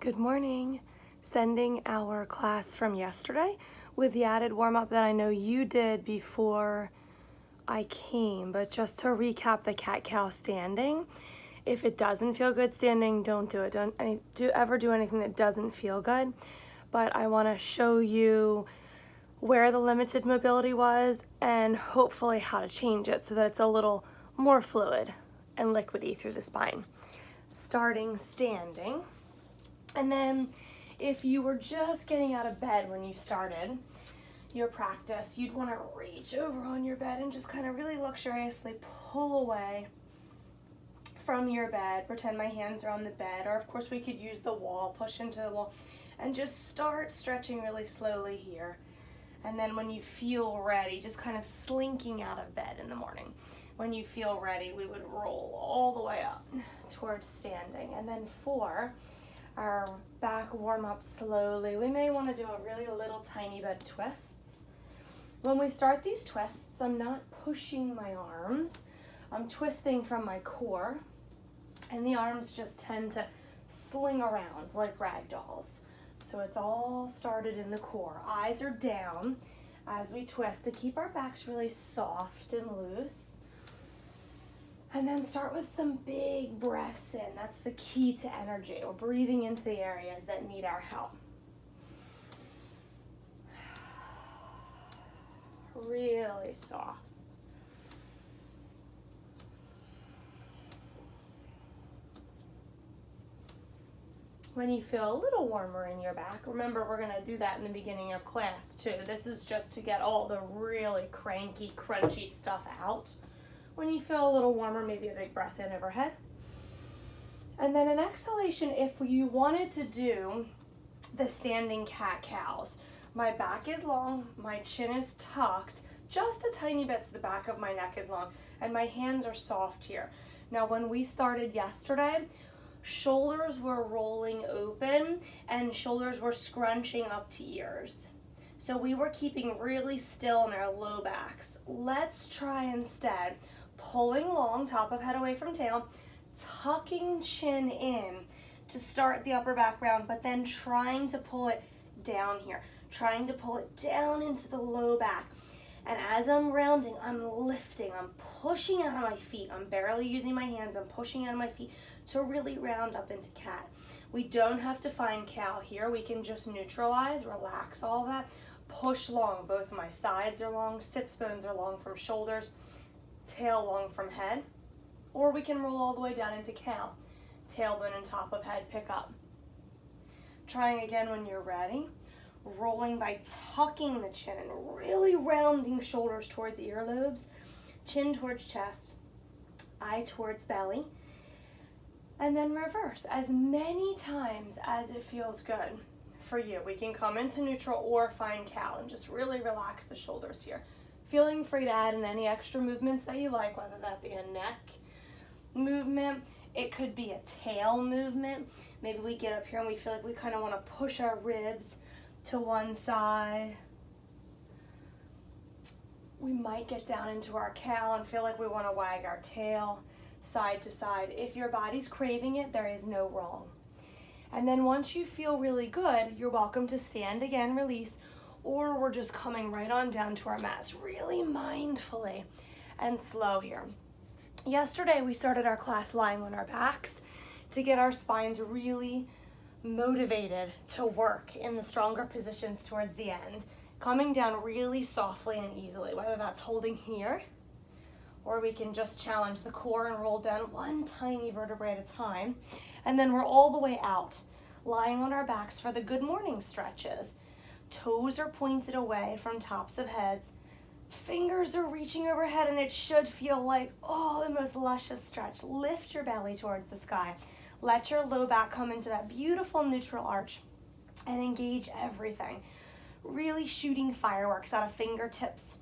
Good morning. Sending our class from yesterday with the added warm-up that I know you did before I came, but just to recap the cat-cow standing, if it doesn't feel good standing, don't do it. Don't ever do anything that doesn't feel good, but I want to show you where the limited mobility was and hopefully how to change it so that it's a little more fluid and liquidy through the spine. Starting standing. And then if you were just getting out of bed when you started your practice, you'd want to reach over on your bed and just kind of really luxuriously pull away from your bed. Pretend my hands are on the bed, or of course we could use the wall, push into the wall, and just start stretching really slowly here. And then when you feel ready, just kind of slinking out of bed in the morning. When you feel ready, we would roll all the way up towards standing. And then for our back warm up slowly, we may want to do a really little tiny bit of twists. When we start these twists, I'm not pushing my arms. I'm twisting from my core, and the arms just tend to sling around like rag dolls. So it's all started in the core. Eyes are down as we twist to keep our backs really soft and loose. And then start with some big breaths in. That's the key to energy. We're breathing into the areas that need our help. Really soft. When you feel a little warmer in your back, remember we're going to do that in the beginning of class too. This is just to get all the really cranky, crunchy stuff out. When you feel a little warmer, maybe a big breath in overhead. And then an exhalation if you wanted to do the standing cat-cows. My back is long, my chin is tucked, just a tiny bit so the back of my neck is long, and my hands are soft here. Now when we started yesterday, shoulders were rolling open and shoulders were scrunching up to ears. So we were keeping really still in our low backs. Let's try instead pulling long, top of head away from tail, tucking chin in to start the upper back round, but then trying to pull it down here, trying to pull it down into the low back. And as I'm rounding, I'm lifting, I'm pushing out of my feet. I'm barely using my hands, I'm pushing out of my feet to really round up into cat. We don't have to find cow here. We can just neutralize, relax all that, push long. Both my sides are long, sits bones are long from shoulders, tail long from head, or we can roll all the way down into cow. Tailbone and top of head pick up. Trying again when you're ready. Rolling by tucking the chin and really rounding shoulders towards earlobes, chin towards chest, eye towards belly, and then reverse as many times as it feels good for you. We can come into neutral or find cow and just really relax the shoulders here. Feeling free to add in any extra movements that you like, whether that be a neck movement, it could be a tail movement. Maybe we get up here and we feel like we kind of want to push our ribs to one side. We might get down into our cow and feel like we want to wag our tail side to side. If your body's craving it, there is no wrong. And then once you feel really good, you're welcome to stand again, release, or we're just coming right on down to our mats, really mindfully and slow here. Yesterday we started our class lying on our backs to get our spines really motivated to work in the stronger positions towards the end, coming down really softly and easily, whether that's holding here, or we can just challenge the core and roll down one tiny vertebrae at a time. And then we're all the way out, lying on our backs for the good morning stretches. Toes are pointed away from tops of heads. Fingers are reaching overhead, and it should feel like, oh, the most luscious stretch. Lift your belly towards the sky. Let your low back come into that beautiful neutral arch and engage everything. Really shooting fireworks out of fingertips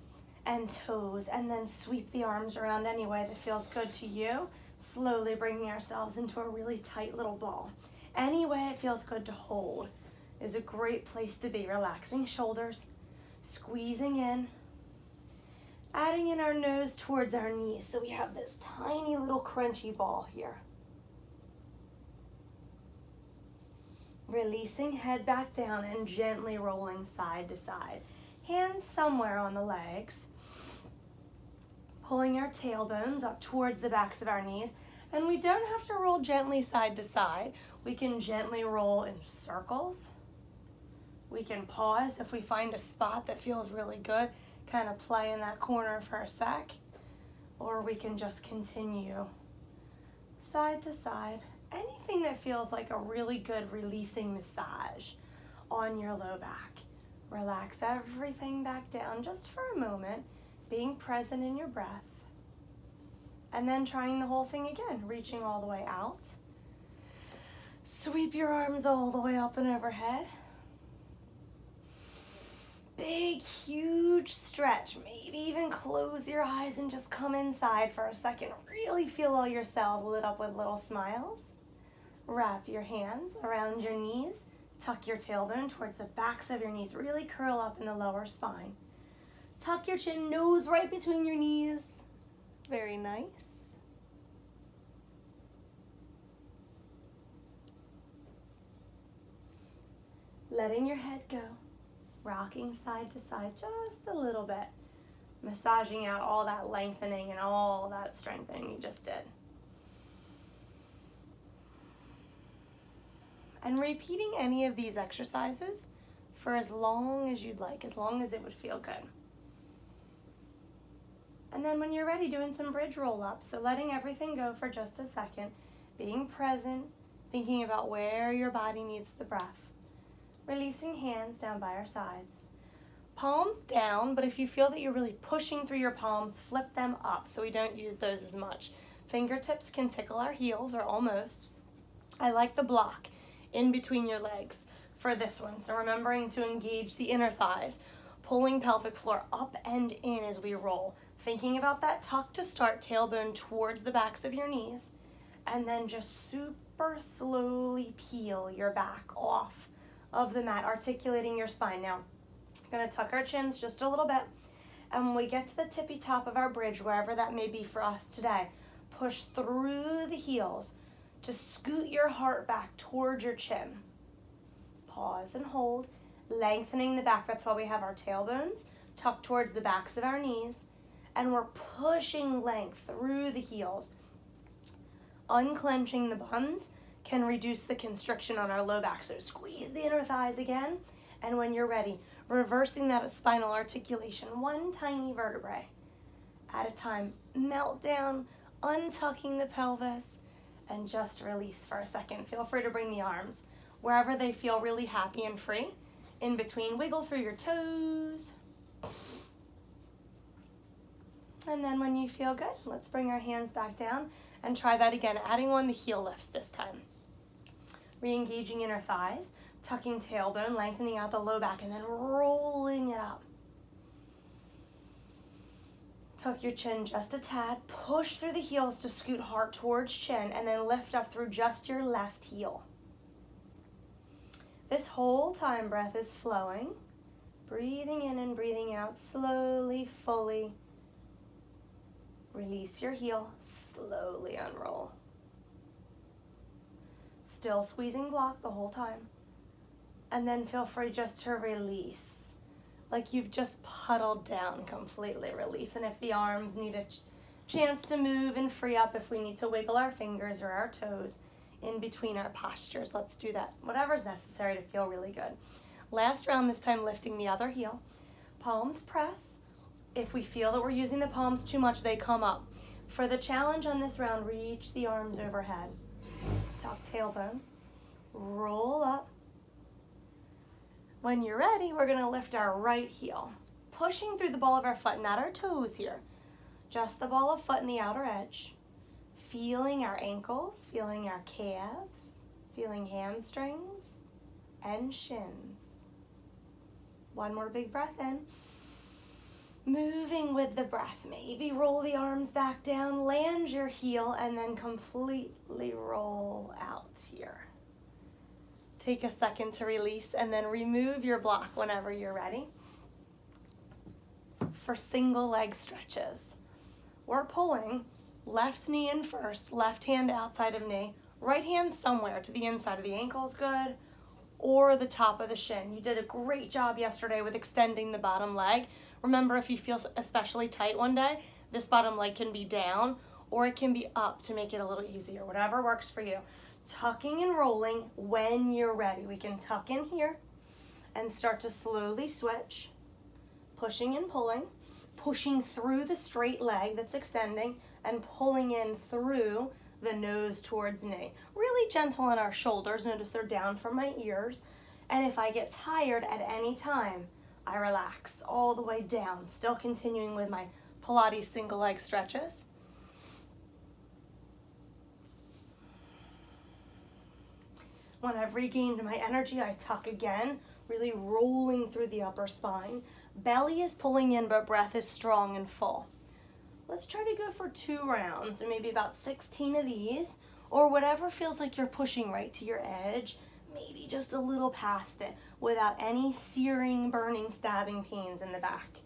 and toes, and then sweep the arms around any way that feels good to you. Slowly bringing ourselves into a really tight little ball. Any way it feels good to hold is a great place to be. Relaxing shoulders, squeezing in, adding in our nose towards our knees so we have this tiny little crunchy ball here. Releasing head back down and gently rolling side to side. Hands somewhere on the legs. Pulling our tailbones up towards the backs of our knees. And we don't have to roll gently side to side. We can gently roll in circles. We can pause if we find a spot that feels really good. Kind of play in that corner for a sec. Or we can just continue side to side. Anything that feels like a really good releasing massage on your low back. Relax everything back down just for a moment, being present in your breath. And then trying the whole thing again, reaching all the way out. Sweep your arms all the way up and overhead. Big, huge stretch. Maybe even close your eyes and just come inside for a second. Really feel all your cells lit up with little smiles. Wrap your hands around your knees. Tuck your tailbone towards the backs of your knees. Really curl up in the lower spine. Tuck your chin, nose right between your knees. Very nice. Letting your head go. Rocking side to side just a little bit. Massaging out all that lengthening and all that strengthening you just did. And repeating any of these exercises for as long as you'd like, as long as it would feel good. And then when you're ready, doing some bridge roll-ups. So letting everything go for just a second, being present, thinking about where your body needs the breath. Releasing hands down by our sides. Palms down, but if you feel that you're really pushing through your palms, flip them up so we don't use those as much. Fingertips can tickle our heels, or almost. I like the block in between your legs for this one. So remembering to engage the inner thighs, pulling pelvic floor up and in as we roll. Thinking about that tuck to start, tailbone towards the backs of your knees, and then just super slowly peel your back off of the mat, articulating your spine. Now, I'm going to tuck our chins just a little bit, and when we get to the tippy top of our bridge, wherever that may be for us today, push through the heels to scoot your heart back towards your chin. Pause and hold, lengthening the back. That's why we have our tailbones tucked towards the backs of our knees, and we're pushing length through the heels. Unclenching the buns can reduce the constriction on our low back. So squeeze the inner thighs again, and when you're ready, reversing that spinal articulation, one tiny vertebrae at a time. Melt down, untucking the pelvis, and just release for a second. Feel free to bring the arms wherever they feel really happy and free. In between, wiggle through your toes. And then when you feel good, let's bring our hands back down and try that again, adding on the heel lifts this time. Re-engaging inner thighs, tucking tailbone, lengthening out the low back, and then rolling it up. Tuck your chin just a tad, push through the heels to scoot heart towards chin, and then lift up through just your left heel. This whole time breath is flowing, breathing in and breathing out slowly, fully. Release your heel, slowly unroll. Still squeezing block the whole time. And then feel free just to release, like you've just puddled down, completely release. And if the arms need a chance to move and free up, if we need to wiggle our fingers or our toes in between our postures, let's do that. Whatever's necessary to feel really good. Last round, this time lifting the other heel. Palms press. If we feel that we're using the palms too much, they come up. For the challenge on this round, reach the arms overhead. Tuck tailbone, roll up. When you're ready, we're gonna lift our right heel, pushing through the ball of our foot, not our toes here, just the ball of foot in the outer edge. Feeling our ankles, feeling our calves, feeling hamstrings and shins. One more big breath in. Moving with the breath, maybe roll the arms back down, land your heel, and then completely roll out here. Take a second to release, and then remove your block whenever you're ready. For single leg stretches, we're pulling left knee in first, left hand outside of knee, right hand somewhere to the inside of the ankles, good, or the top of the shin. You did a great job yesterday with extending the bottom leg. Remember, if you feel especially tight one day, this bottom leg can be down or it can be up to make it a little easier, whatever works for you. Tucking and rolling when you're ready. We can tuck in here and start to slowly switch, pushing and pulling, pushing through the straight leg that's extending and pulling in through the nose towards knee. Really gentle in our shoulders. Notice they're down from my ears. And if I get tired at any time, I relax all the way down, still continuing with my Pilates single leg stretches. When I've regained my energy, I tuck again, really rolling through the upper spine. Belly is pulling in, but breath is strong and full. Let's try to go for 2 rounds, and maybe about 16 of these, or whatever feels like you're pushing right to your edge, maybe just a little past it, without any searing, burning, stabbing pains in the back.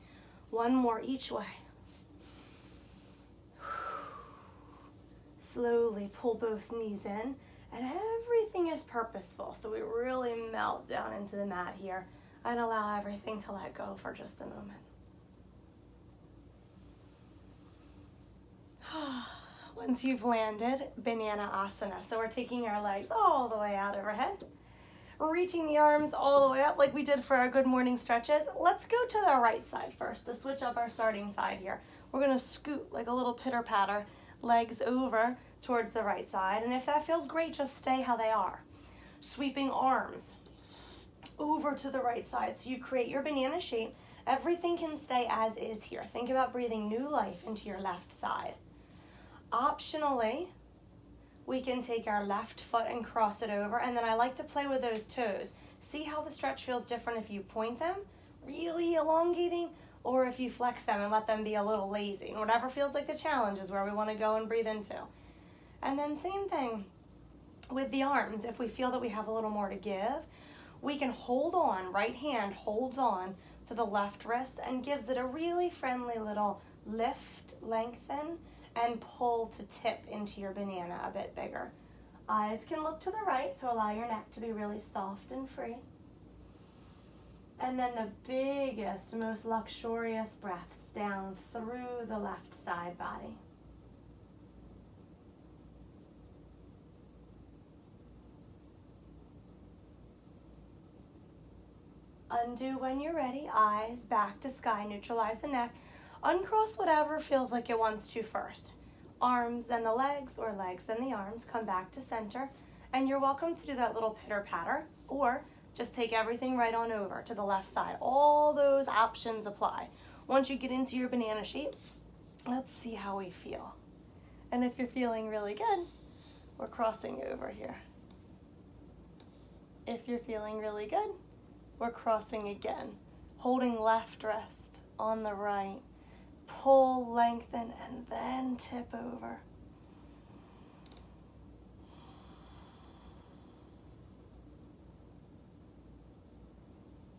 1 more each way. Slowly pull both knees in, and everything is purposeful, so we really melt down into the mat here and allow everything to let go for just a moment. Once you've landed, banana asana. So we're taking our legs all the way out overhead, reaching the arms all the way up like we did for our good morning stretches. Let's go to the right side first to switch up our starting side here. We're gonna scoot like a little pitter patter, legs over towards the right side. And if that feels great, just stay how they are. Sweeping arms over to the right side. So you create your banana shape. Everything can stay as is here. Think about breathing new life into your left side. Optionally, we can take our left foot and cross it over, and then I like to play with those toes. See how the stretch feels different if you point them, really elongating, or if you flex them and let them be a little lazy. And whatever feels like the challenge is where we want to go and breathe into. And then same thing with the arms. If we feel that we have a little more to give, we can hold on, right hand holds on to the left wrist and gives it a really friendly little lift, lengthen, and pull to tip into your banana a bit bigger. Eyes can look to the right, so allow your neck to be really soft and free. And then the biggest, most luxurious breaths down through the left side body. Undo when you're ready, eyes back to sky, neutralize the neck. Uncross whatever feels like it wants to first. Arms, then the legs, or legs, then the arms. Come back to center. And you're welcome to do that little pitter patter, or just take everything right on over to the left side. All those options apply. Once you get into your banana shape, let's see how we feel. And if you're feeling really good, we're crossing over here. If you're feeling really good, we're crossing again. Holding left wrist on the right. Pull, lengthen, and then tip over.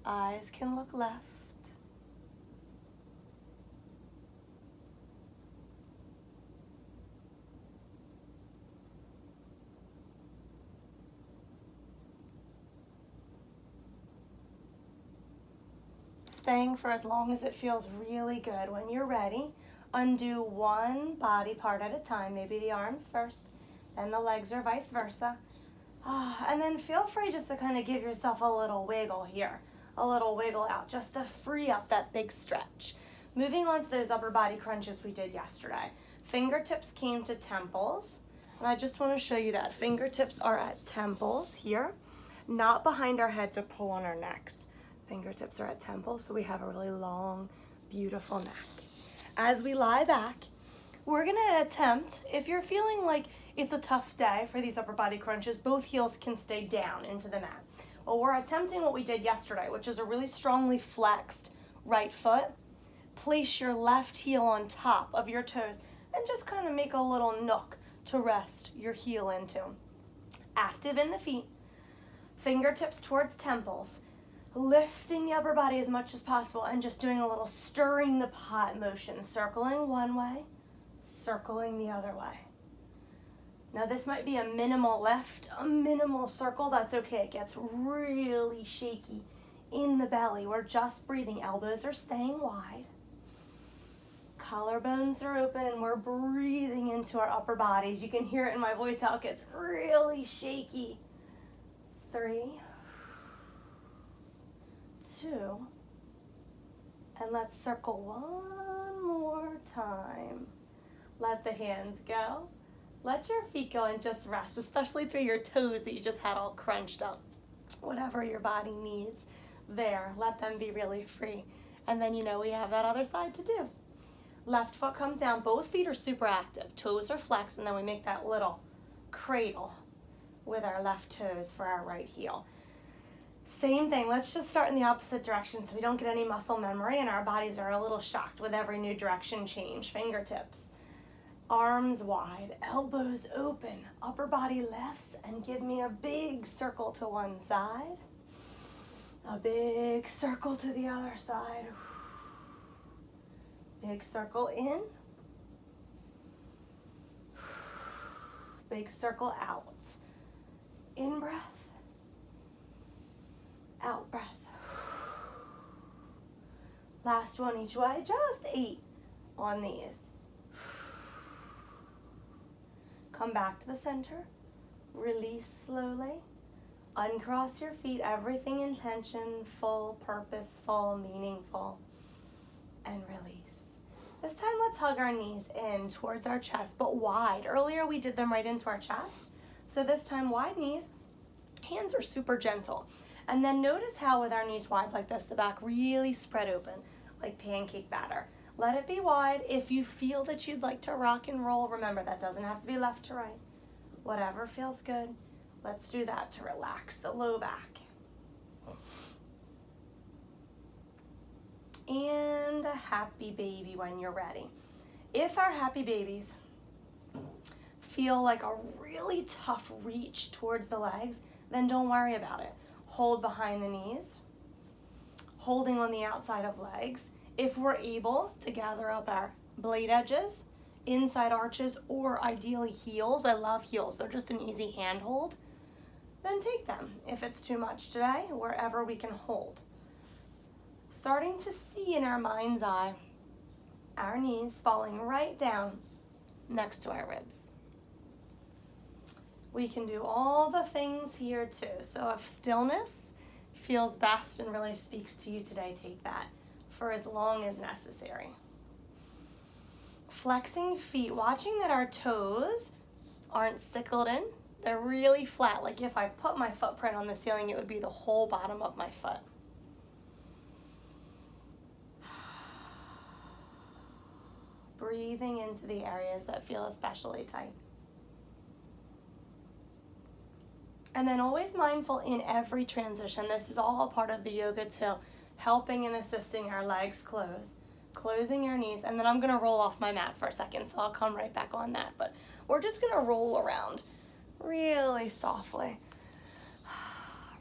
Eyes can look left. Staying for as long as it feels really good. When you're ready, undo one body part at a time, maybe the arms first, then the legs, or vice versa. And then feel free just to kind of give yourself a little wiggle here, a little wiggle out, just to free up that big stretch. Moving on to those upper body crunches we did yesterday. Fingertips came to temples, and I just want to show you that. Fingertips are at temples here, not behind our head to pull on our necks. Fingertips are at temples, so we have a really long, beautiful neck. As we lie back, we're gonna attempt, if you're feeling like it's a tough day for these upper body crunches, both heels can stay down into the mat. Well, we're attempting what we did yesterday, which is a really strongly flexed right foot. Place your left heel on top of your toes and just kind of make a little nook to rest your heel into. Active in the feet, fingertips towards temples, lifting the upper body as much as possible and just doing a little stirring the pot motion, circling one way, circling the other way. Now this might be a minimal lift, a minimal circle, that's okay. It gets really shaky in the belly. We're just breathing. Elbows are staying wide. Collarbones are open and we're breathing into our upper bodies. You can hear it in my voice how it gets really shaky. 3, 2, and let's circle one more time. Let the hands go. Let your feet go and just rest, especially through your toes that you just had all crunched up. Whatever your body needs there, let them be really free. And then we have that other side to do. Left foot comes down, both feet are super active, toes are flexed, and then we make that little cradle with our left toes for our right heel. Same thing, let's just start in the opposite direction so we don't get any muscle memory and our bodies are a little shocked with every new direction change. Fingertips, arms wide, elbows open, upper body lifts, and give me a big circle to one side, a big circle to the other side. Big circle in, big circle out. In breath, out breath. Last one each way, just 8 on these. Come back to the center, release slowly, uncross your feet, everything intention, full, purposeful, meaningful, and release. This time let's hug our knees in towards our chest, but wide. Earlier we did them right into our chest. So this time wide knees, hands are super gentle. And then notice how with our knees wide like this, the back really spread open like pancake batter. Let it be wide. If you feel that you'd like to rock and roll, remember that doesn't have to be left to right. Whatever feels good, let's do that to relax the low back. And a happy baby when you're ready. If our happy babies feel like a really tough reach towards the legs, then don't worry about it. Hold behind the knees, holding on the outside of legs. If we're able to gather up our blade edges, inside arches, or ideally heels, I love heels, they're just an easy hand hold, then take them. If it's too much today, wherever we can hold. Starting to see in our mind's eye our knees falling right down next to our ribs. We can do all the things here too. So if stillness feels best and really speaks to you today, take that for as long as necessary. Flexing feet, watching that our toes aren't sickled in. They're really flat. Like if I put my footprint on the ceiling, it would be the whole bottom of my foot. Breathing into the areas that feel especially tight. And then always mindful in every transition. This is all a part of the yoga too. Helping and assisting our legs close. Closing your knees. And then I'm going to roll off my mat for a second, so I'll come right back on that. But we're just going to roll around really softly.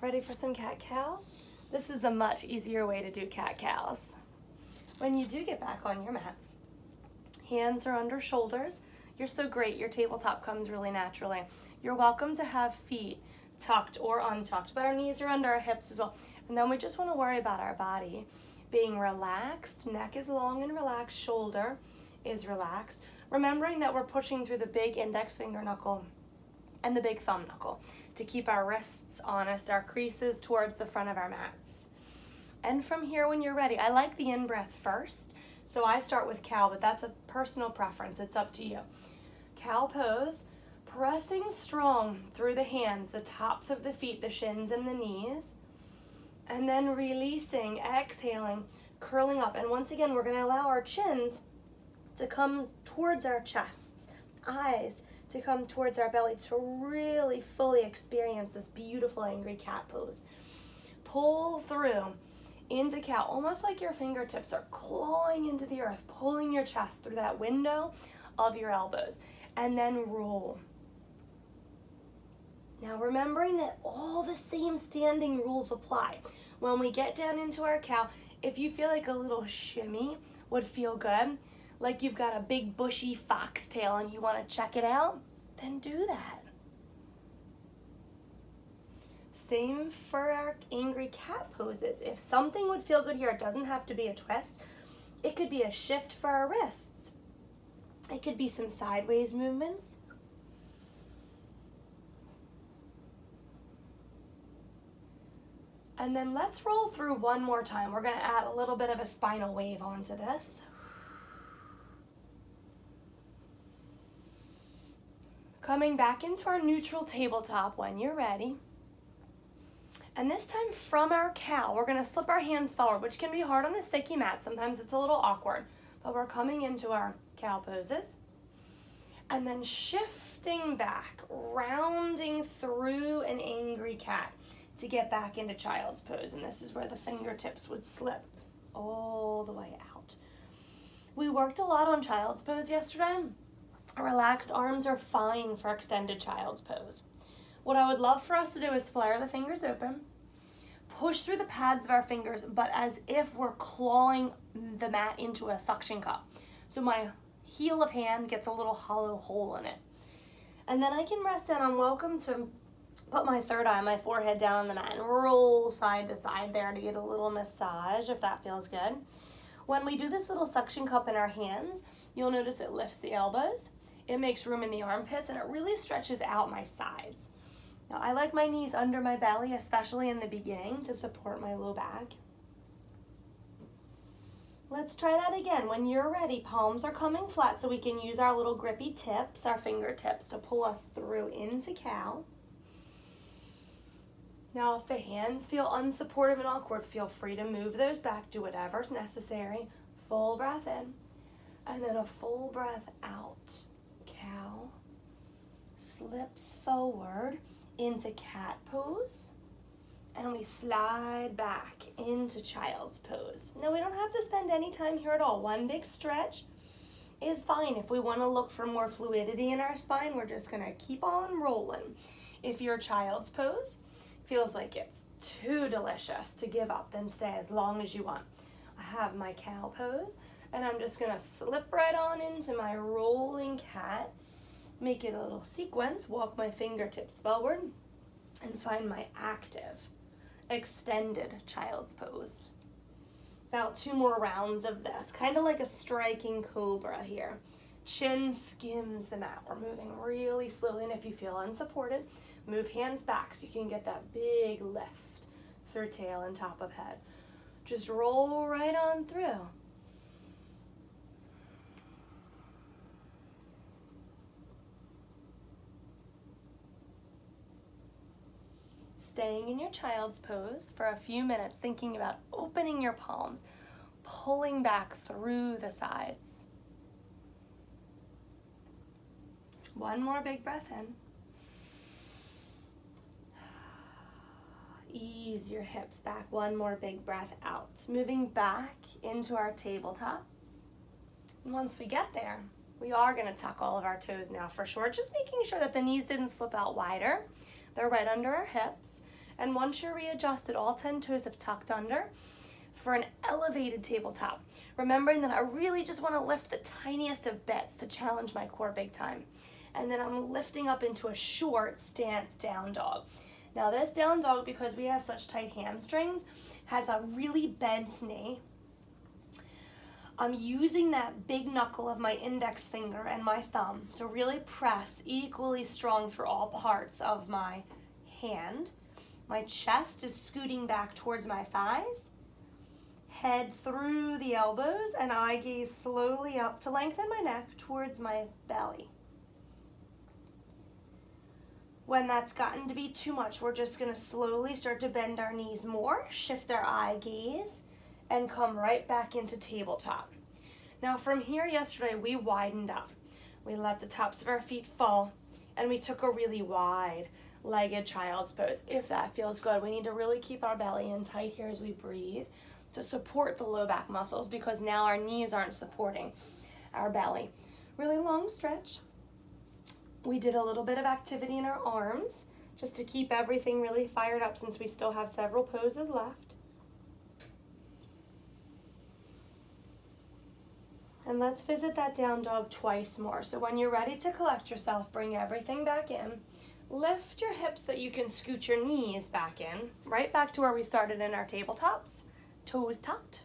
Ready for some cat-cows? This is the much easier way to do cat-cows. When you do get back on your mat, hands are under shoulders. You're so great. Your tabletop comes really naturally. You're welcome to have feet tucked or untucked, but our knees are under our hips as well. And then we just want to worry about our body being relaxed. Neck is long and relaxed. Shoulder is relaxed. Remembering that we're pushing through the big index finger knuckle and the big thumb knuckle to keep our wrists honest, our creases towards the front of our mats. And from here, when you're ready, I like the in-breath first. So I start with cow, but that's a personal preference. It's up to you. Cow pose, pressing strong through the hands, the tops of the feet, the shins and the knees. And then releasing, exhaling, curling up. And once again, we're going to allow our chins to come towards our chests, eyes to come towards our belly to really fully experience this beautiful angry cat pose. Pull through into cow, almost like your fingertips are clawing into the earth, pulling your chest through that window of your elbows, and then roll. Now remembering that all the same standing rules apply. When we get down into our cow, if you feel like a little shimmy would feel good, like you've got a big bushy foxtail and you want to check it out, then do that. Same for our angry cat poses. If something would feel good here, it doesn't have to be a twist. It could be a shift for our wrists. It could be some sideways movements. And then let's roll through one more time. We're going to add a little bit of a spinal wave onto this. Coming back into our neutral tabletop when you're ready. And this time from our cow, we're going to slip our hands forward, which can be hard on this sticky mat. Sometimes it's a little awkward, but we're coming into our cow poses. And then shifting back, rounding through an angry cat to get back into child's pose. And this is where the fingertips would slip all the way out. We worked a lot on child's pose yesterday. Relaxed arms are fine for extended child's pose. What I would love for us to do is flare the fingers open, push through the pads of our fingers, but as if we're clawing the mat into a suction cup. So my heel of hand gets a little hollow hole in it. And then I can rest down. I'm welcome to put my third eye, my forehead down on the mat and roll side to side there to get a little massage if that feels good. When we do this little suction cup in our hands, you'll notice it lifts the elbows. It makes room in the armpits and it really stretches out my sides. Now, I like my knees under my belly, especially in the beginning, to support my low back. Let's try that again. When you're ready, palms are coming flat so we can use our little grippy tips, our fingertips, to pull us through into cow. Now, if the hands feel unsupportive and awkward, feel free to move those back. Do whatever's necessary. Full breath in, and then a full breath out. Cow slips forward into cat pose, and we slide back into child's pose. Now, we don't have to spend any time here at all. One big stretch is fine. If we want to look for more fluidity in our spine, we're just going to keep on rolling. If your child's pose feels like it's too delicious to give up, then stay as long as you want. I have my cow pose, and I'm just going to slip right on into my rolling cat. Make it a little sequence, walk my fingertips forward, and find my active, extended child's pose. About 2 more rounds of this, kind of like a striking cobra here. Chin skims the mat. We're moving really slowly, and if you feel unsupported, move hands back so you can get that big lift through tail and top of head. Just roll right on through. Staying in your child's pose for a few minutes, thinking about opening your palms, pulling back through the sides. One more big breath in. Ease your hips back. One more big breath out. Moving back into our tabletop. And once we get there, we are going to tuck all of our toes now for sure, just making sure that the knees didn't slip out wider. They're right under our hips. And once you're readjusted, all 10 toes have tucked under for an elevated tabletop. Remembering that I really just want to lift the tiniest of bits to challenge my core big time. And then I'm lifting up into a short stance down dog. Now this down dog, because we have such tight hamstrings, has a really bent knee. I'm using that big knuckle of my index finger and my thumb to really press equally strong through all parts of my hand. My chest is scooting back towards my thighs. Head through the elbows, and I gaze slowly up to lengthen my neck towards my belly. When that's gotten to be too much, we're just going to slowly start to bend our knees more, shift our eye gaze, and come right back into tabletop. Now from here yesterday, we widened up. We let the tops of our feet fall, and we took a really wide legged child's pose. If that feels good, we need to really keep our belly in tight here as we breathe to support the low back muscles, because now our knees aren't supporting our belly. Really long stretch. We did a little bit of activity in our arms just to keep everything really fired up since we still have several poses left. And let's visit that down dog twice more. So when you're ready to collect yourself, bring everything back in. Lift your hips that you can scoot your knees back in, right back to where we started in our tabletops. Toes tucked.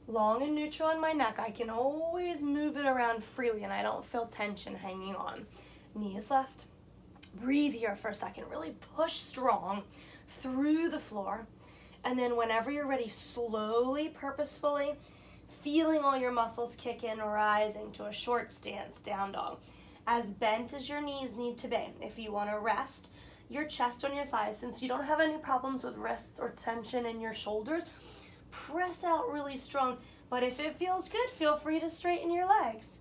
Long and neutral in my neck. I can always move it around freely and I don't feel tension hanging on. Knees left. Breathe here for a second. Really push strong through the floor. And then whenever you're ready, slowly, purposefully, feeling all your muscles kick in, rising to a short stance, down dog. As bent as your knees need to be. If you want to rest your chest on your thighs, since you don't have any problems with wrists or tension in your shoulders, press out really strong. But if it feels good, feel free to straighten your legs.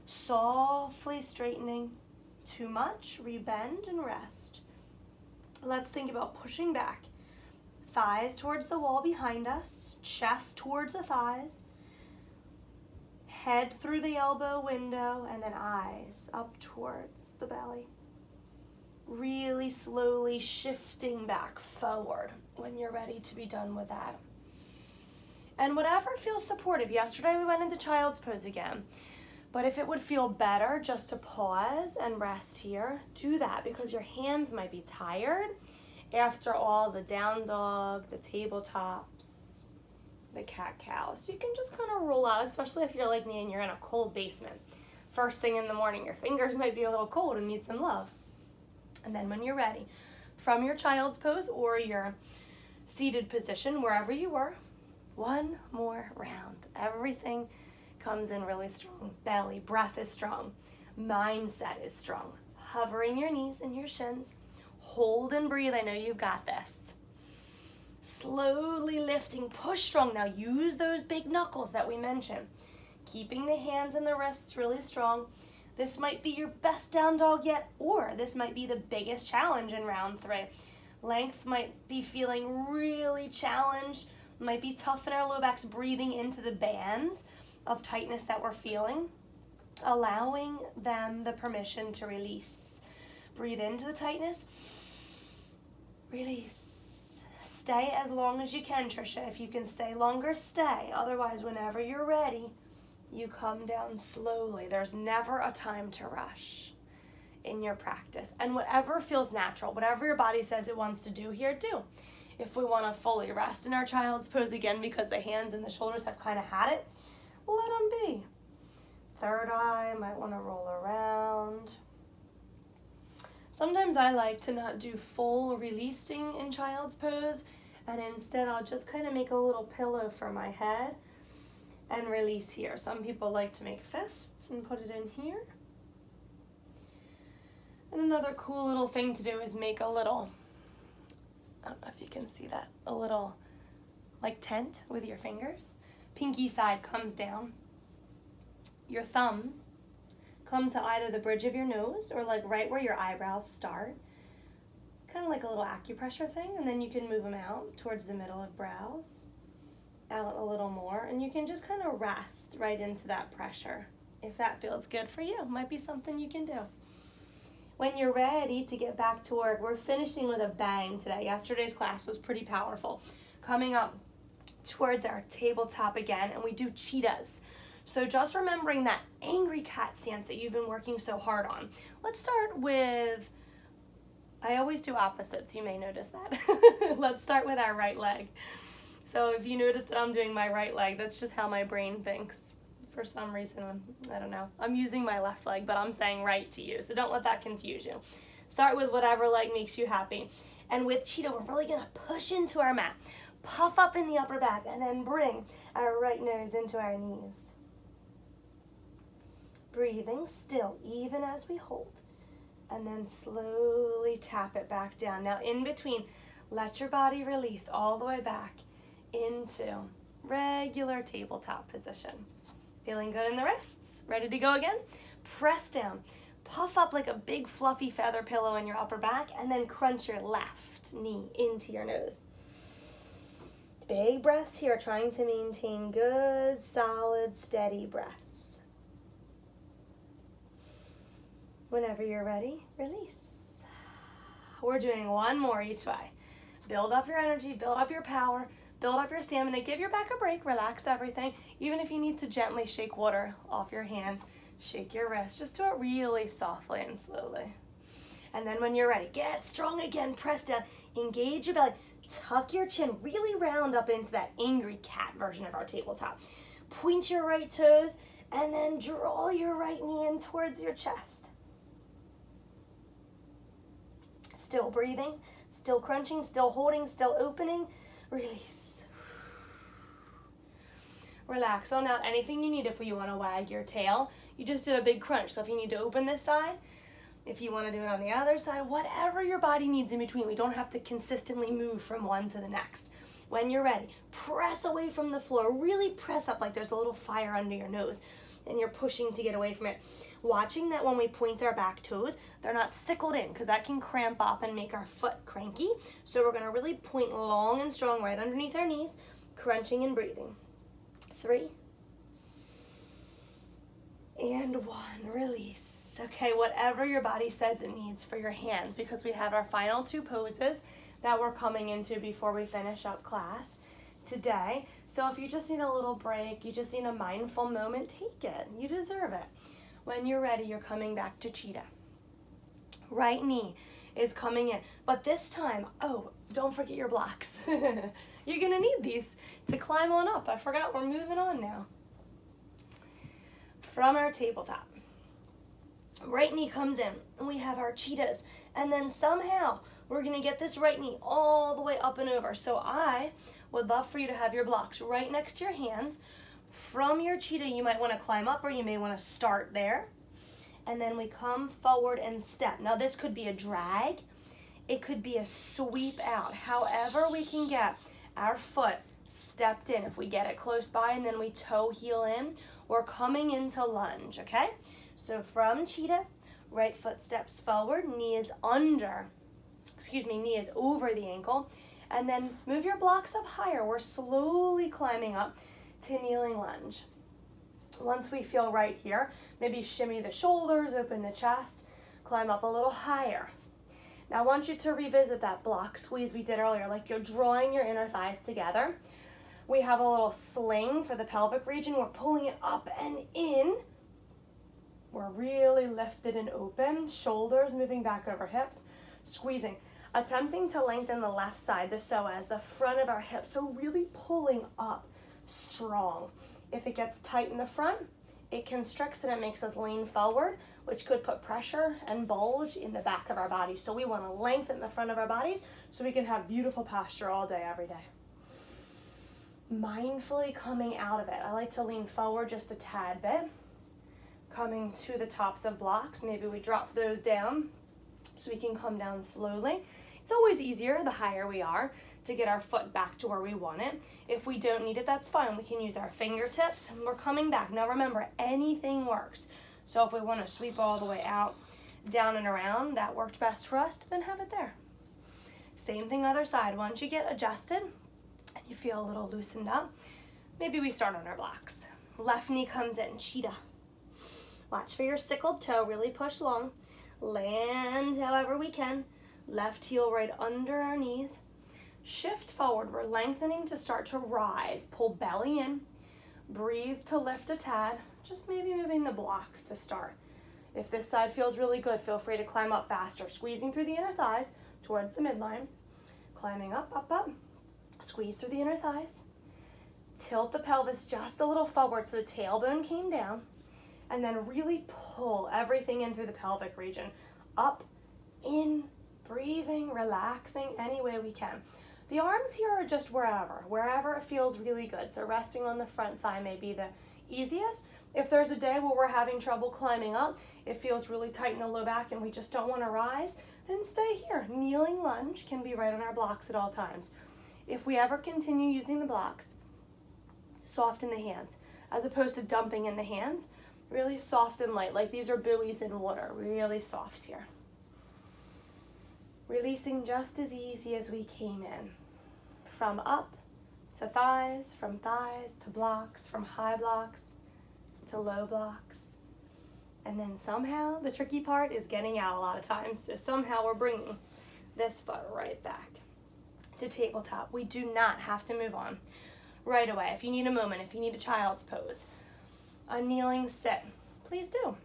Softly straightening. Too much, rebend and rest. Let's think about pushing back. Thighs towards the wall behind us, chest towards the thighs, head through the elbow window, and then eyes up towards the belly. Really slowly shifting back forward when you're ready to be done with that. And whatever feels supportive. Yesterday we went into child's pose again. But if it would feel better just to pause and rest here, do that because your hands might be tired after all the down dog, the tabletops, the cat-cow. So you can just kind of roll out, especially if you're like me and you're in a cold basement. First thing in the morning, your fingers might be a little cold and need some love. And then when you're ready, from your child's pose or your seated position, wherever you were, one more round. Everything comes in really strong. Belly, breath is strong. Mindset is strong. Hovering your knees and your shins. Hold and breathe. I know you've got this. Slowly lifting. Push strong. Now use those big knuckles that we mentioned. Keeping the hands and the wrists really strong. This might be your best down dog yet, or this might be the biggest challenge in round 3. Length might be feeling really challenged. Might be tough in our low backs, breathing into the bands of tightness that we're feeling, allowing them the permission to release. Breathe into the tightness, release. Stay as long as you can, Tricia. If you can stay longer, stay. Otherwise, whenever you're ready, you come down slowly. There's never a time to rush in your practice. And whatever feels natural, whatever your body says it wants to do here, do. If we want to fully rest in our child's pose again because the hands and the shoulders have kind of had it, let them be. Third eye, might want to roll around. Sometimes I like to not do full releasing in child's pose, and instead I'll just kind of make a little pillow for my head and release here. Some people like to make fists and put it in here. And another cool little thing to do is make a little, I don't know if you can see that, a little like tent with your fingers. Pinky side comes down. Your thumbs come to either the bridge of your nose or like right where your eyebrows start. Kind of like a little acupressure thing, and then you can move them out towards the middle of brows, out a little more, and you can just kind of rest right into that pressure. If that feels good for you, might be something you can do. When you're ready to get back to work, we're finishing with a bang today. Yesterday's class was pretty powerful. Coming up towards our tabletop again, and we do cheetahs. So just remembering that angry cat stance that you've been working so hard on. Let's start with, I always do opposites, you may notice that. Let's start with our right leg. So if you notice that I'm doing my right leg, that's just how my brain thinks. For some reason, I don't know. I'm using my left leg, but I'm saying right to you, so don't let that confuse you. Start with whatever leg makes you happy. And with cheetah, we're really gonna push into our mat. Puff up in the upper back, and then bring our right nose into our knees. Breathing still, even as we hold. And then slowly tap it back down. Now in between, let your body release all the way back into regular tabletop position. Feeling good in the wrists? Ready to go again? Press down. Puff up like a big fluffy feather pillow in your upper back, and then crunch your left knee into your nose. Big breaths here, trying to maintain good, solid, steady breaths. Whenever you're ready, release. We're doing one more each way. Build up your energy, build up your power. Build up your stamina, give your back a break, relax everything. Even if you need to gently shake water off your hands, shake your wrists. Just do it really softly and slowly. And then when you're ready, get strong again, press down, engage your belly, tuck your chin, really round up into that angry cat version of our tabletop. Point your right toes, and then draw your right knee in towards your chest. Still breathing, still crunching, still holding, still opening. Release. Relax on out. Anything you need if you want to wag your tail. You just did a big crunch, so if you need to open this side, if you want to do it on the other side, whatever your body needs in between. We don't have to consistently move from one to the next. When you're ready, press away from the floor. Really press up like there's a little fire under your nose and you're pushing to get away from it. Watching that when we point our back toes, they're not sickled in because that can cramp up and make our foot cranky. So we're going to really point long and strong right underneath our knees, crunching and breathing. 3 and 1. Release. Okay, whatever your body says it needs for your hands, because we have our final 2 poses that we're coming into before we finish up class today. So if you just need a little break, you just need a mindful moment, take it. You deserve it. When you're ready, you're coming back to cheetah. Right knee is coming in. But this time, oh, don't forget your blocks. You're gonna need these to climb on up. I forgot we're moving on now. From our tabletop. Right knee comes in, and we have our cheetahs. And then somehow, we're gonna get this right knee all the way up and over. So I would love for you to have your blocks right next to your hands. From your cheetah, you might wanna climb up or you may wanna start there. And then we come forward and step. Now this could be a drag. It could be a sweep out. However we can get our foot stepped in. If we get it close by and then we toe heel in, we're coming into lunge, okay? So from cheetah, right foot steps forward, knee is over the ankle, and then move your blocks up higher. We're slowly climbing up to kneeling lunge. Once we feel right here, maybe shimmy the shoulders, open the chest, climb up a little higher. Now I want you to revisit that block squeeze we did earlier, like you're drawing your inner thighs together. We have a little sling for the pelvic region. We're pulling it up and in. We're really lifted and open, shoulders moving back over hips, squeezing. Attempting to lengthen the left side, the psoas, the front of our hips, so really pulling up strong. If it gets tight in the front, it constricts and it makes us lean forward, which could put pressure and bulge in the back of our body. So we want to lengthen the front of our bodies so we can have beautiful posture all day, every day. Mindfully coming out of it. I like to lean forward just a tad bit. Coming to the tops of blocks. Maybe we drop those down so we can come down slowly. It's always easier the higher we are to get our foot back to where we want it. If we don't need it, that's fine. We can use our fingertips and we're coming back. Now remember, anything works. So if we want to sweep all the way out, down and around, that worked best for us, then have it there. Same thing other side. Once you get adjusted and you feel a little loosened up, maybe we start on our blocks. Left knee comes in, cheetah. Watch for your sickled toe, really push long. Land however we can. Left heel right under our knees. Shift forward, we're lengthening to start to rise. Pull belly in. Breathe to lift a tad. Just maybe moving the blocks to start. If this side feels really good, feel free to climb up faster. Squeezing through the inner thighs towards the midline. Climbing up, up, up. Squeeze through the inner thighs. Tilt the pelvis just a little forward so the tailbone came down. And then really pull everything in through the pelvic region. Up, in, breathing, relaxing any way we can. The arms here are just wherever it feels really good. So resting on the front thigh may be the easiest. If there's a day where we're having trouble climbing up, it feels really tight in the low back and we just don't want to rise, then stay here. Kneeling lunge can be right on our blocks at all times. If we ever continue using the blocks, soften the hands. As opposed to dumping in the hands, really soft and light, like these are buoys in water, really soft here. Releasing just as easy as we came in. From up to thighs, from thighs to blocks, from high blocks to low blocks. And then somehow, the tricky part is getting out a lot of times. So somehow we're bringing this foot right back. to tabletop. We do not have to move on right away. If you need a moment, if you need a child's pose, a kneeling sit, please do.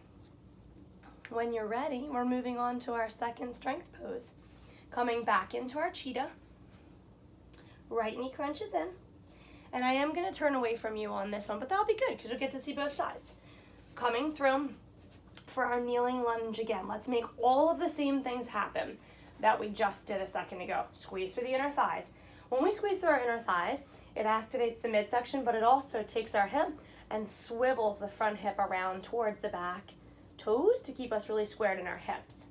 When you're ready, we're moving on to our second strength pose. Coming back into our cheetah. Right knee crunches in. And I am going to turn away from you on this one, but that'll be good because you'll get to see both sides. Coming through for our kneeling lunge again. Let's make all of the same things happen that we just did a second ago. Squeeze through the inner thighs. When we squeeze through our inner thighs, it activates the midsection, but it also takes our hip and swivels the front hip around towards the back toes to keep us really squared in our hips.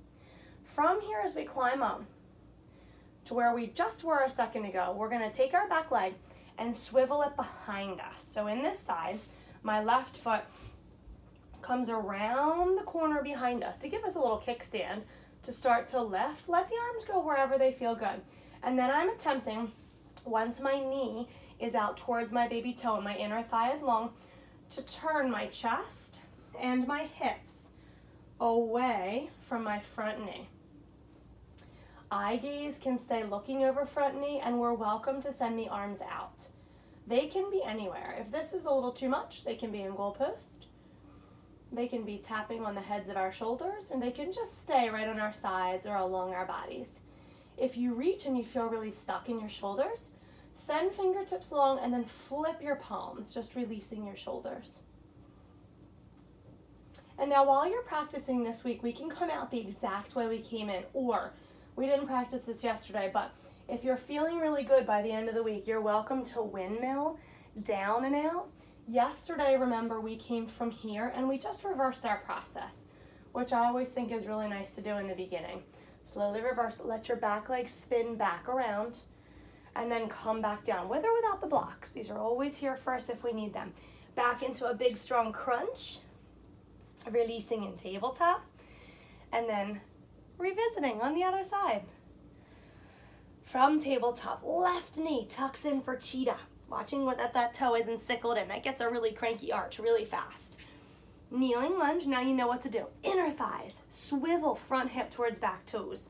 From here, as we climb up to where we just were a second ago, we're going to take our back leg and swivel it behind us. So in this side, my left foot comes around the corner behind us to give us a little kickstand to start to lift. Let the arms go wherever they feel good. And then I'm attempting, once my knee is out towards my baby toe and my inner thigh is long, to turn my chest and my hips away from my front knee. Eye gaze can stay looking over front knee, and we're welcome to send the arms out. They can be anywhere. If this is a little too much, they can be in goalpost. They can be tapping on the heads of our shoulders, and they can just stay right on our sides or along our bodies. If you reach and you feel really stuck in your shoulders, send fingertips long and then flip your palms, just releasing your shoulders. And now while you're practicing this week, we can come out the exact way we came in, or we didn't practice this yesterday, but if you're feeling really good by the end of the week, you're welcome to windmill down and out. Yesterday, remember, we came from here and we just reversed our process, which I always think is really nice to do in the beginning. Slowly reverse it, let your back leg spin back around, and then come back down, with or without the blocks. These are always here for us if we need them. Back into a big strong crunch, releasing in tabletop, and then revisiting on the other side. From tabletop, left knee tucks in for cheetah. Watching that toe isn't sickled in. That gets a really cranky arch really fast. Kneeling lunge, now you know what to do. Inner thighs, swivel front hip towards back toes.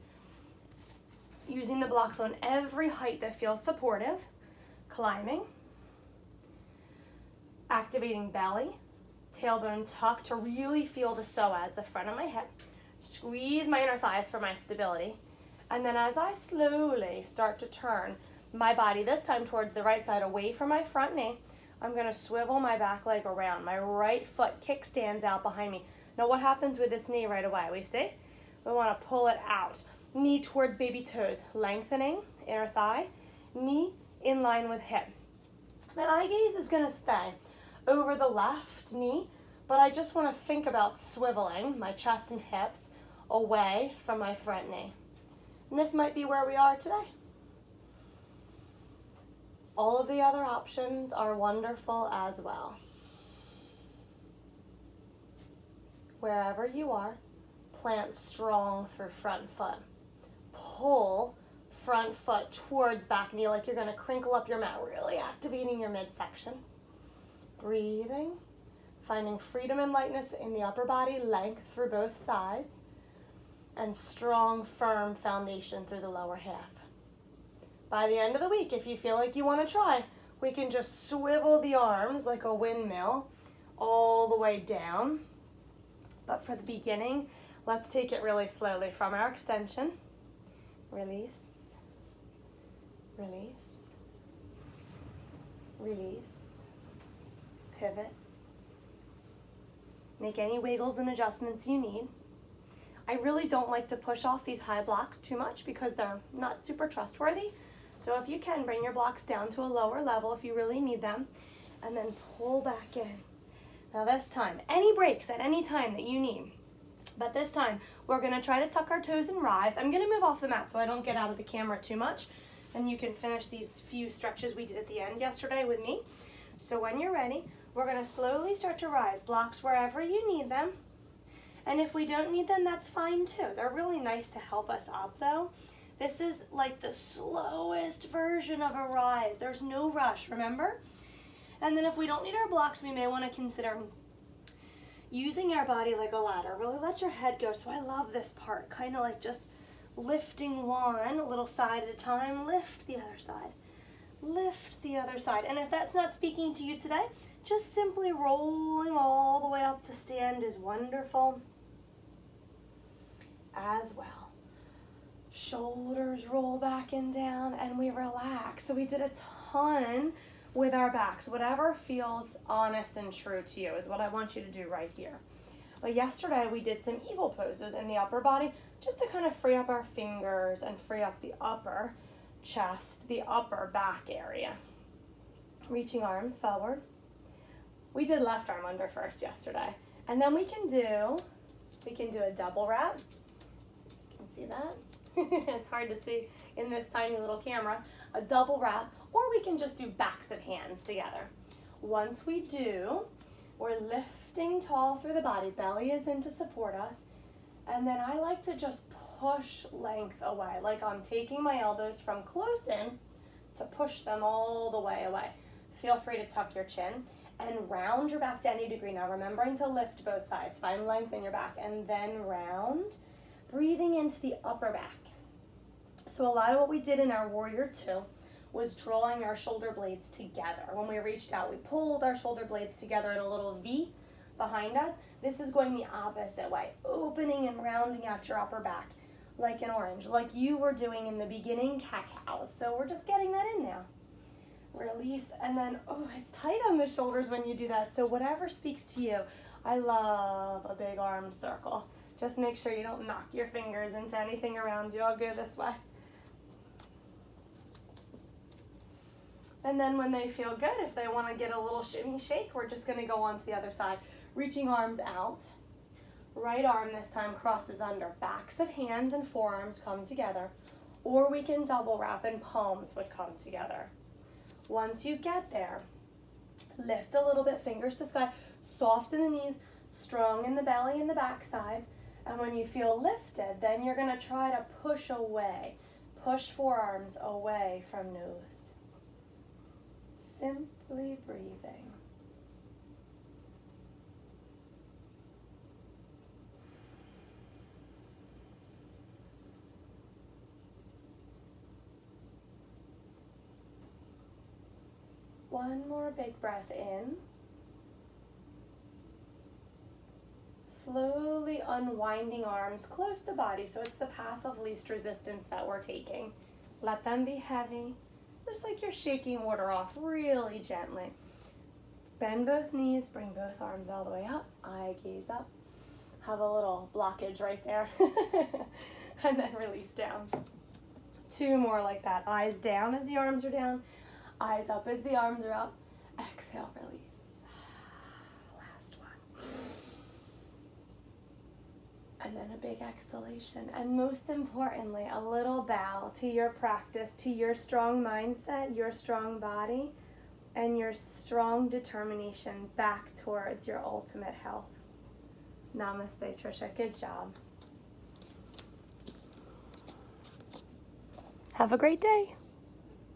Using the blocks on every height that feels supportive. Climbing. Activating belly. Tailbone tuck to really feel the psoas, the front of my hip. Squeeze my inner thighs for my stability. And then as I slowly start to turn my body, this time towards the right side, away from my front knee, I'm going to swivel my back leg around. My right foot kickstands out behind me. Now what happens with this knee right away? We see? We want to pull it out. Knee towards baby toes, lengthening, inner thigh, knee in line with hip. My eye gaze is going to stay over the left knee, but I just want to think about swiveling my chest and hips away from my front knee. And this might be where we are today. All of the other options are wonderful as well. Wherever you are, plant strong through front foot. Pull front foot towards back knee like you're going to crinkle up your mat, really activating your midsection. Breathing, finding freedom and lightness in the upper body, length through both sides, and strong, firm foundation through the lower half. By the end of the week, if you feel like you want to try, we can just swivel the arms like a windmill all the way down. But for the beginning, let's take it really slowly from our extension. Release, release, release, pivot. Make any wiggles and adjustments you need. I really don't like to push off these high blocks too much because they're not super trustworthy. So if you can, bring your blocks down to a lower level if you really need them, and then pull back in. Now this time, any breaks at any time that you need. But this time, we're going to try to tuck our toes and rise. I'm going to move off the mat so I don't get out of the camera too much, and you can finish these few stretches we did at the end yesterday with me. So when you're ready, we're going to slowly start to rise. Blocks wherever you need them. And if we don't need them, that's fine too. They're really nice to help us up though. This is like the slowest version of a rise. There's no rush, remember? And then if we don't need our blocks, we may want to consider using our body like a ladder. Really let your head go. So I love this part, kind of like just lifting one, a little side at a time, lift the other side. Lift the other side. And if that's not speaking to you today, just simply rolling all the way up to stand is wonderful as well. Shoulders roll back and down and we relax. So we did a ton with our backs. Whatever feels honest and true to you is what I want you to do right here. Well, yesterday we did some eagle poses in the upper body just to kind of free up our fingers and free up the upper chest, the upper back area. Reaching arms forward. We did left arm under first yesterday. And then we can do a double wrap. You can see that? It's hard to see in this tiny little camera. A double wrap, or we can just do backs of hands together. Once we do, we're lifting tall through the body. Belly is in to support us. And then I like to just push length away, like I'm taking my elbows from close in to push them all the way away. Feel free to tuck your chin and round your back to any degree. Now remembering to lift both sides, find length in your back, and then round, breathing into the upper back. So a lot of what we did in our Warrior 2 was drawing our shoulder blades together. When we reached out, we pulled our shoulder blades together in a little V behind us. This is going the opposite way, opening and rounding out your upper back like an orange, like you were doing in the beginning cat-cows. So we're just getting that in now. Release, and then, oh, it's tight on the shoulders when you do that. So whatever speaks to you. I love a big arm circle. Just make sure you don't knock your fingers into anything around you. I'll go this way. And then when they feel good, if they want to get a little shimmy shake, we're just going to go on to the other side. Reaching arms out. Right arm this time crosses under. Backs of hands and forearms come together. Or we can double wrap and palms would come together. Once you get there, lift a little bit, fingers to sky, soft in the knees, strong in the belly and the backside. And when you feel lifted, then you're going to try to push away. Push forearms away from nose. Simply breathing. One more big breath in. Slowly unwinding arms close to body, so it's the path of least resistance that we're taking. Let them be heavy, just like you're shaking water off really gently. Bend both knees, bring both arms all the way up, eye gaze up. Have a little blockage right there. And then release down. Two more like that. Eyes down as the arms are down. Eyes up as the arms are up. Exhale, release. Last one. And then a big exhalation. And most importantly, a little bow to your practice, to your strong mindset, your strong body, and your strong determination back towards your ultimate health. Namaste, Tricia. Good job. Have a great day.